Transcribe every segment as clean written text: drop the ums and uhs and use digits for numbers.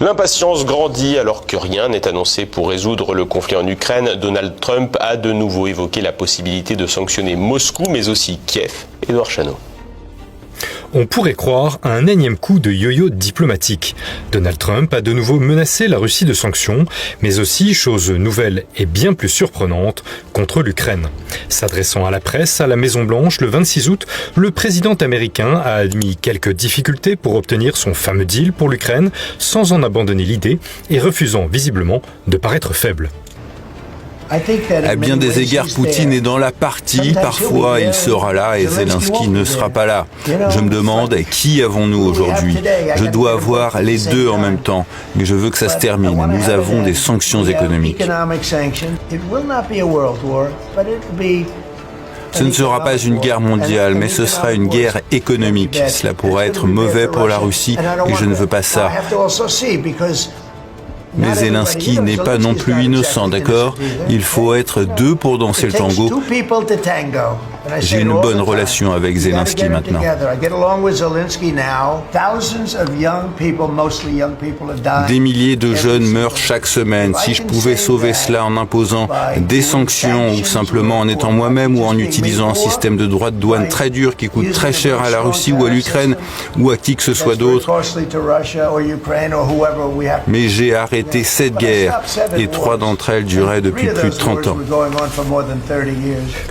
L'impatience grandit alors que rien n'est annoncé pour résoudre le conflit en Ukraine. Donald Trump a de nouveau évoqué la possibilité de sanctionner Moscou, mais aussi Kiev. Édouard Chano. On pourrait croire à un énième coup de yo-yo diplomatique. Donald Trump a de nouveau menacé la Russie de sanctions, mais aussi, chose nouvelle et bien plus surprenante, contre l'Ukraine. S'adressant à la presse à la Maison-Blanche le 26 août, le président américain a admis quelques difficultés pour obtenir son fameux deal pour l'Ukraine, sans en abandonner l'idée et refusant visiblement de paraître faible. À bien des égards, Poutine est dans la partie. Parfois, il sera là et Zelensky ne sera pas là. Je me demande, qui avons-nous aujourd'hui? Je dois avoir les deux en même temps, mais je veux que ça se termine. Nous avons des sanctions économiques. Ce ne sera pas une guerre mondiale, mais ce sera une guerre économique. Cela pourrait être mauvais pour la Russie et je ne veux pas ça. Mais Zelensky n'est pas non plus innocent, d'accord? Il faut être deux pour danser le tango. J'ai une bonne relation avec Zelensky maintenant. Des milliers de jeunes meurent chaque semaine. Si je pouvais sauver cela en imposant des sanctions ou simplement en étant moi-même ou en utilisant un système de droits de douane très dur qui coûte très cher à la Russie ou à l'Ukraine ou à qui que ce soit d'autre. Mais j'ai arrêté 7 guerres et 3 d'entre elles duraient depuis plus de 30 ans.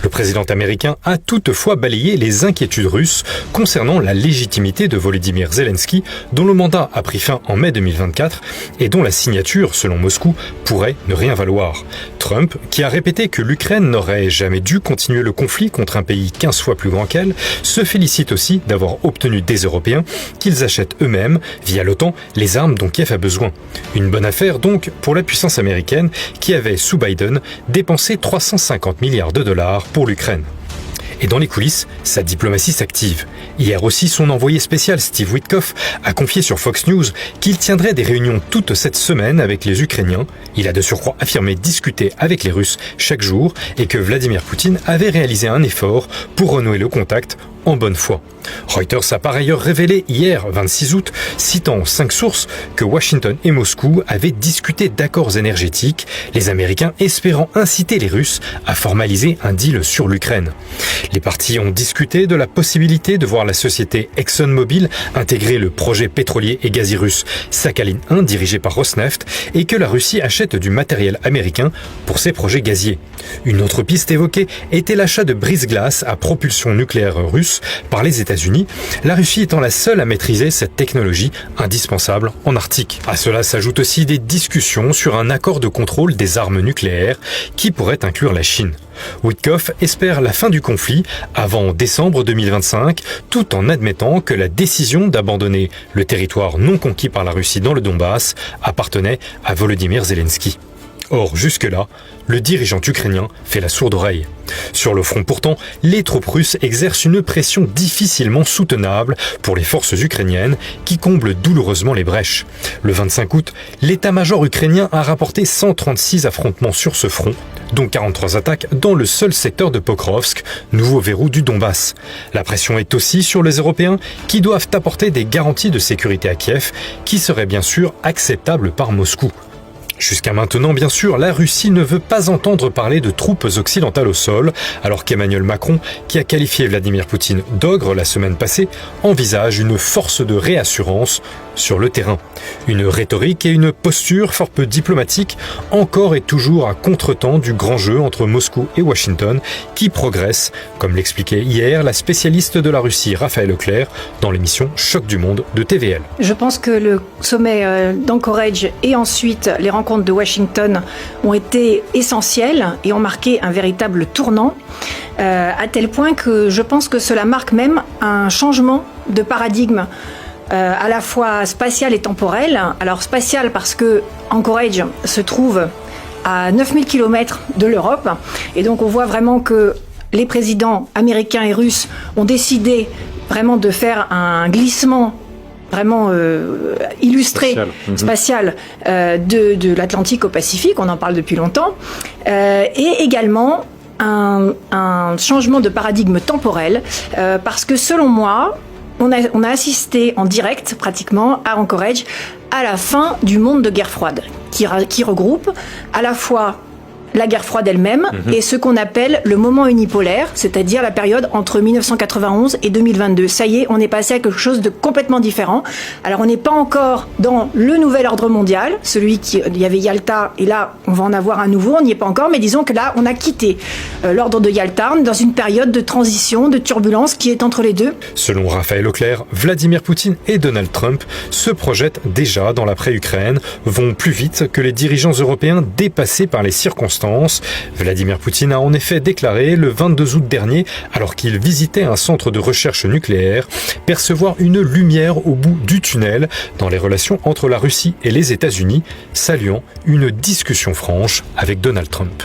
Le président américain a toutefois balayé les inquiétudes russes concernant la légitimité de Volodymyr Zelensky, dont le mandat a pris fin en mai 2024 et dont la signature, selon Moscou, pourrait ne rien valoir. Trump, qui a répété que l'Ukraine n'aurait jamais dû continuer le conflit contre un pays 15 fois plus grand qu'elle, se félicite aussi d'avoir obtenu des Européens qu'ils achètent eux-mêmes, via l'OTAN, les armes dont Kiev a besoin. Une bonne affaire donc pour la puissance américaine qui avait, sous Biden, dépensé 350 milliards de dollars pour l'Ukraine. Et dans les coulisses, sa diplomatie s'active. Hier aussi, son envoyé spécial Steve Witkoff a confié sur Fox News qu'il tiendrait des réunions toute cette semaine avec les Ukrainiens. Il a de surcroît affirmé discuter avec les Russes chaque jour et que Vladimir Poutine avait réalisé un effort pour renouer le contact en bonne foi. Reuters a par ailleurs révélé hier, 26 août, citant 5 sources, que Washington et Moscou avaient discuté d'accords énergétiques, les Américains espérant inciter les Russes à formaliser un deal sur l'Ukraine. Les parties ont discuté de la possibilité de voir la société ExxonMobil intégrer le projet pétrolier et gazier russe Sakhalin 1 dirigé par Rosneft et que la Russie achète du matériel américain pour ses projets gaziers. Une autre piste évoquée était l'achat de brise-glace à propulsion nucléaire russe par les États-Unis, la Russie étant la seule à maîtriser cette technologie indispensable en Arctique. À cela s'ajoutent aussi des discussions sur un accord de contrôle des armes nucléaires qui pourrait inclure la Chine. Witkoff espère la fin du conflit avant décembre 2025, tout en admettant que la décision d'abandonner le territoire non conquis par la Russie dans le Donbass appartenait à Volodymyr Zelensky. Or, jusque-là, le dirigeant ukrainien fait la sourde oreille. Sur le front pourtant, les troupes russes exercent une pression difficilement soutenable pour les forces ukrainiennes qui comblent douloureusement les brèches. Le 25 août, l'état-major ukrainien a rapporté 136 affrontements sur ce front, dont 43 attaques dans le seul secteur de Pokrovsk, nouveau verrou du Donbass. La pression est aussi sur les Européens qui doivent apporter des garanties de sécurité à Kiev qui seraient bien sûr acceptables par Moscou. Jusqu'à maintenant, bien sûr, la Russie ne veut pas entendre parler de troupes occidentales au sol, alors qu'Emmanuel Macron, qui a qualifié Vladimir Poutine d'ogre la semaine passée, envisage une force de réassurance sur le terrain. Une rhétorique et une posture fort peu diplomatique, encore et toujours à contretemps du grand jeu entre Moscou et Washington, qui progresse, comme l'expliquait hier la spécialiste de la Russie Raphaël Leclerc dans l'émission Choc du Monde de TVL. Je pense que le sommet d'Anchorage et ensuite les rencontres de Washington ont été essentielles et ont marqué un véritable tournant, à tel point que je pense que cela marque même un changement de paradigme à la fois spatial et temporel. Alors spatial parce que Anchorage se trouve à 9000 km de l'Europe et donc on voit vraiment que les présidents américains et russes ont décidé vraiment de faire un glissement vraiment illustré, spatial, de l'Atlantique au Pacifique, on en parle depuis longtemps, et également un changement de paradigme temporel, parce que selon moi, on a assisté en direct, pratiquement, à Anchorage, à la fin du monde de guerre froide, qui regroupe à la fois la guerre froide elle-même et ce qu'on appelle le moment unipolaire, c'est-à-dire la période entre 1991 et 2022. Ça y est, on est passé à quelque chose de complètement différent. Alors on n'est pas encore dans le nouvel ordre mondial, il y avait Yalta, et là on va en avoir un nouveau, on n'y est pas encore, mais disons que là on a quitté l'ordre de Yalta dans une période de transition, de turbulence qui est entre les deux. Selon Raphaël Auclair, Vladimir Poutine et Donald Trump se projettent déjà dans l'après-Ukraine, vont plus vite que les dirigeants européens dépassés par les circonstances. Vladimir Poutine a en effet déclaré le 22 août dernier, alors qu'il visitait un centre de recherche nucléaire, percevoir une lumière au bout du tunnel dans les relations entre la Russie et les États-Unis, saluant une discussion franche avec Donald Trump.